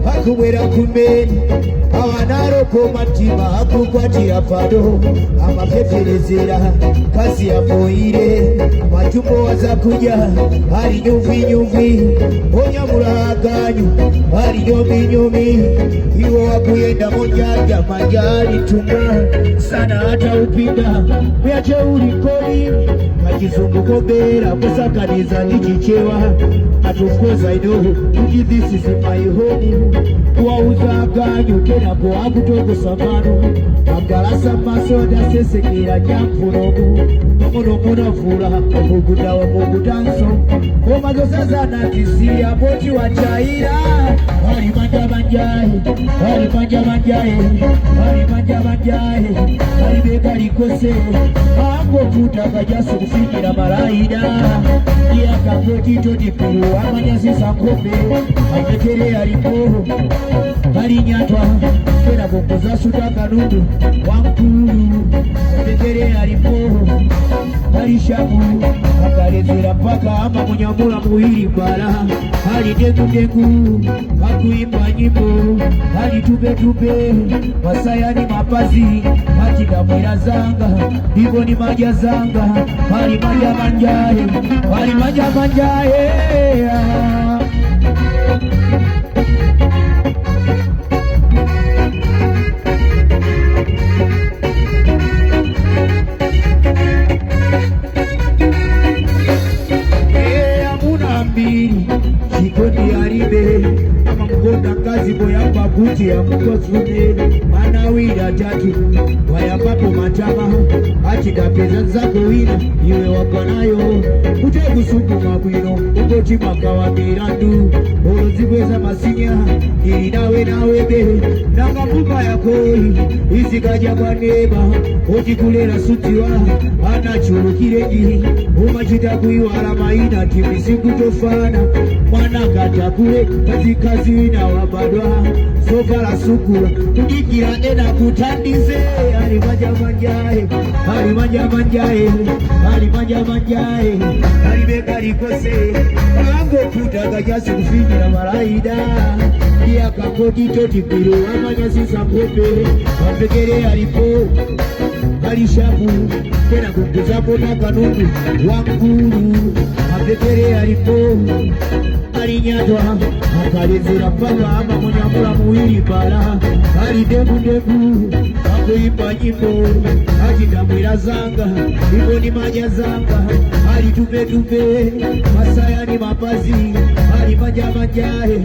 Hakuwera kumeni awanaroko matima hakukwatira pado amapeperezera kasi yafoire matumbo waza kuja hari nyumvi onyamulaganyu hari nyomi iwo wakuyenda monjaja majari tunga sana hata upinda myache ulikoli kajizunguko bera kusakaniza nichichewa but of course I know this is my home kuwauza ganyu kena kwa akutogo samano agalasa masoda sesekera nyamfunogu nomuno fula okugudawa mugudanso omagosaza nakisia boti wachaira wali manja manjaye wali beka likose ango futa kajasu kufikira maraida iya kakoti totipiru amanyasi sankope amekere alipo kalinyatwa kena kukoza suta kanundu wankulu amekere alipo kalishabu akalezera paka ama munyamula muhiri bara hali dengu hakuimba nyimbo hali tupe wasayani mapazi hati kamwira zanga hivyo ni maja zanga hali maja manjaye jikoni haribe ama mgonda kazi boyamba kuti ya mkosune manawira tatu wayapapo matama hati kapeza zako wina iwe wakanayo kutekusukuma bwino ugoti makawa mirandu olozibweza masinya ili nawe be nanga mbuka yakoi izikaja kwa neba ojikulera sutiwa anachurukireji umachita kuiwala maina timisiku tofana mwana katakule kazi wina wabadwa sofala sukula kudikira ena kutandize alimanja manjaye alibeka likose ango kuta kajasi kufinyira maraida iya kakoti totipiru amanyasi sankope wapekere alipo alishabu kena kukuzapo na kanundu wankulu apekere alipo alinyatwa akalezera paka ama munyamula muhiri bara ali dengu akuimba nyimbo akidamwira zanga ivo ni maja zanga ali tupe masayani mapazi ali maja manjaye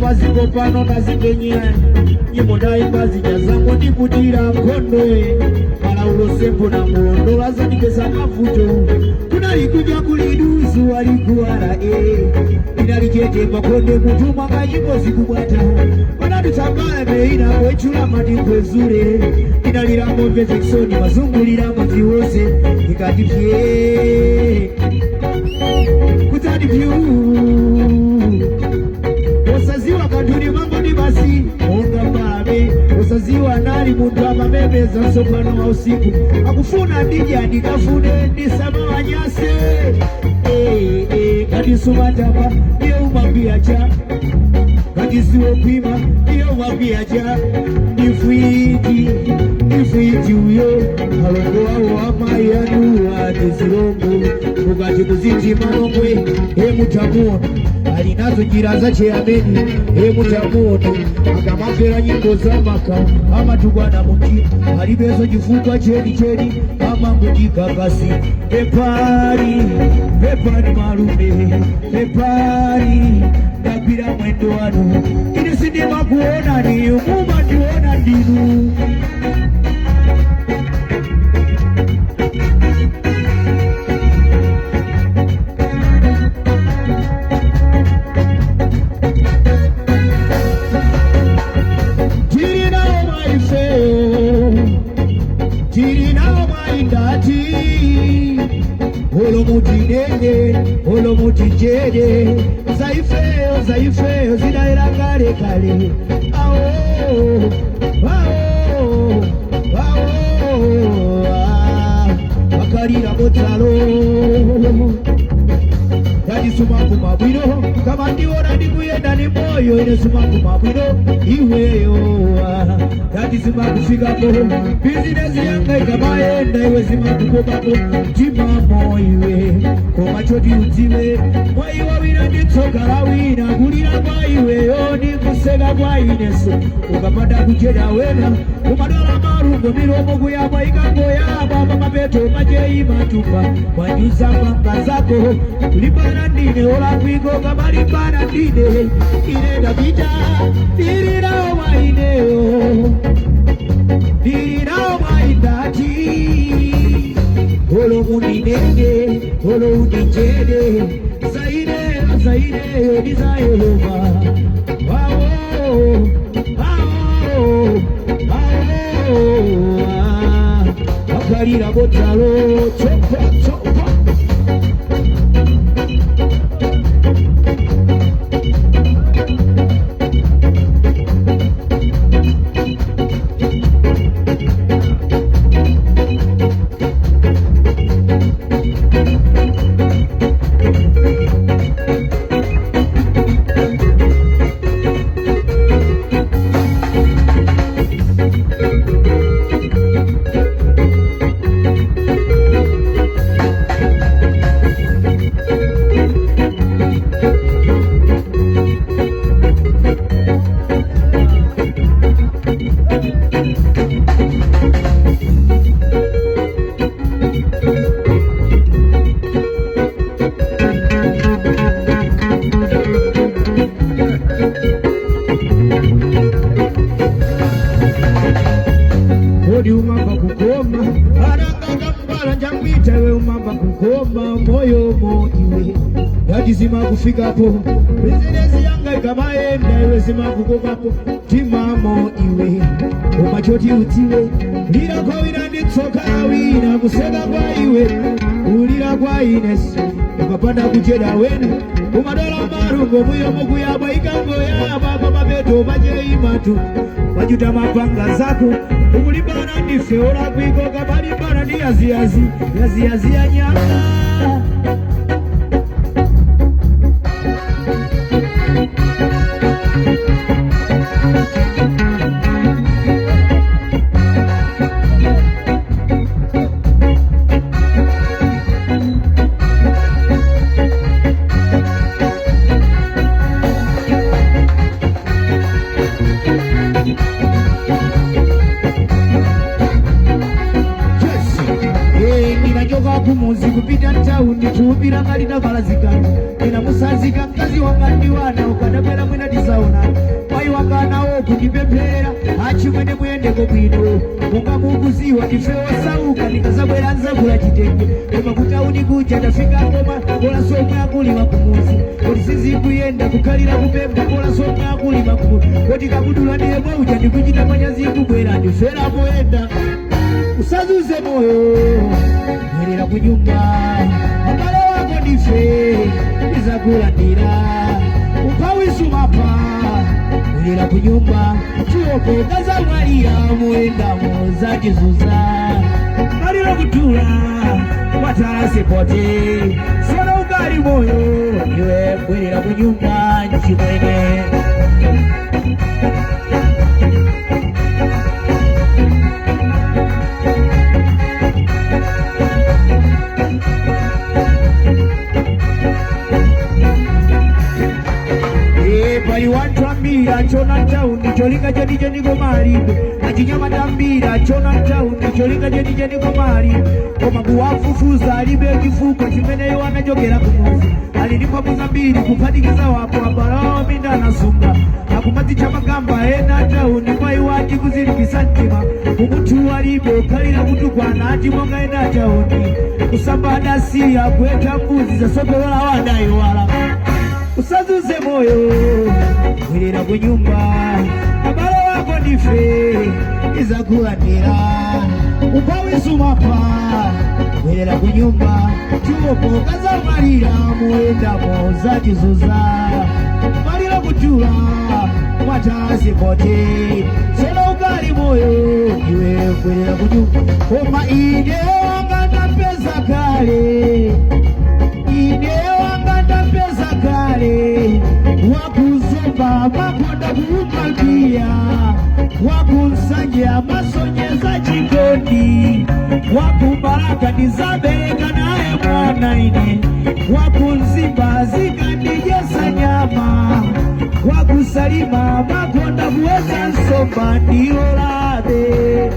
Paziko pano nazipenyea nyimbo ndaimba zinyazango ndikutira mkondwe mala ulosempo na mulondo laza nikesa mafuto kunalikuja kulidusu walikuwala inalikete makonde mutuma kanyimbo zikubwata wanadutambala meina kwechula matikwe zure inaliramo vezekisoni mazunguliramo ziwose ikatipye kutadipyu osaziwa kanduni mambo ni basi onga mbabe osaziwa nali muntu amamebeza sopano wa usiku akufuna ndija ndikafune ndisama wanyase kadisumatama ndiyo umambia cha kadisiwo kwima ndiyo umambia cha nifuiti uyo halongowawo amayanu atezilongo ukati kuziti malongwe emutamuono alinazo jiraza cheameni emutamuono akamafera nyimbo za maka ama tugwana muti alibezo jifukwa cheni ama mujikakasi pepari malume pepari ndapira mwendo wano ili sindima kuona ni umuma tuona ndinu dede zaifeyo zaifeyo zidaira kale kale awo awo awo akalira motalo Dadi sumaku mabwino kama ndiwona ndikuyenda ni moyo ine sumaku mabwino iweyo Dadi sumaku fikapo business yanga ikamayenda iwe sumaku komapo timamo iwe koma choti udziwe mwai wawina nditsoka lawina kulira kwa iweyo ndikuseka kwa ineso ukapanda kucheda wena kumadola marungo milomo kuyapa ikangoyapa pamapeto majeyi matupa mwanyuza manga zako kulipana ndine olakwiko kamalipana ndine inenda pita dirirawo maineyo dirirawo maindati olo mundinenge olo undinjede zaineyo zaineyo ndiza Yehova wawo wawo wawo akalira botalo chopa chopa umamba kukoma aranga kambala njambita we umamba kukoma moyo mo iwe Dadi zima kufikapo business yanga ikamaenda iwe zima kukomapo timamo iwe umachoti utiwe lira kwa wina nditsoka wina kuseka kwa iwe ulira kwa Ines ukapanda kucheda wena umadola marungo muyo mukuyaba ikangoyaba pamapeto majeyi matu wajuta mapanga zako ukulibana ndife olakwiko kabalibana ndi yaziyazi ya nyanga kumuzi kupita taundi kuubira ngalina balazikana ina musazika mkazi wanga ndiwana ukadabela mwena tisaona mai wanga nawo kundipepera achimwene mwendeko bwino munga mukuziwa ndifewo sauka ndikazabwera nzakula chitenge koma kutauni kuja tafika ngoma kola somwe akulima kumuzi koti sizikuyenda kukalira kupemba kola somwe akulima kumuzi koti kabudula ndiye mwauja ndikuchita manyazi kubwera ndifera moenda usazuze moyo mwelera kunyumba ambalo wako ndife izakulandira upawisumapa mwelera kunyumba tuope kazamwalira muendamo zachizuza kalira kutula watarase pote sona ukali moyo iwe mwelera kunyumba nchimwene chona taundi cholinga jenije niko mali achinyama tambira chona taundi cholinga jenije niko mali koma kuwafufuza alibe kifuko chimeneyo anajogera kumuzi alinipa muzambiri kupatikiza wapo abalao minda nasunga akumati chamagamba ena taundi mai waji kuzilipisa ntima umutu alibe kalira kutukwana achimonga ena taundi kusamba adasi akweta mbuzi za sopelola wadayo wala usazuze moyo mwilira kunyumba abalo wako ndife izakulandira upawisumapa bwerera ku nyumba tuopo kaza malira muendamo zachizuza malira kutula mwatazi kote solo ukali moyo iwe bwerera ku nyumba koma ine wanga ndapeza kale ine wanga ndapeza kale wakuzomba makonda kuupapia wakunsanja masonyeza chikondi wakubaraka nizabeleka naye mwana ine wakunzimba zikandijesa nyama wakusalima makonda kuweza nsomba ndiyo lade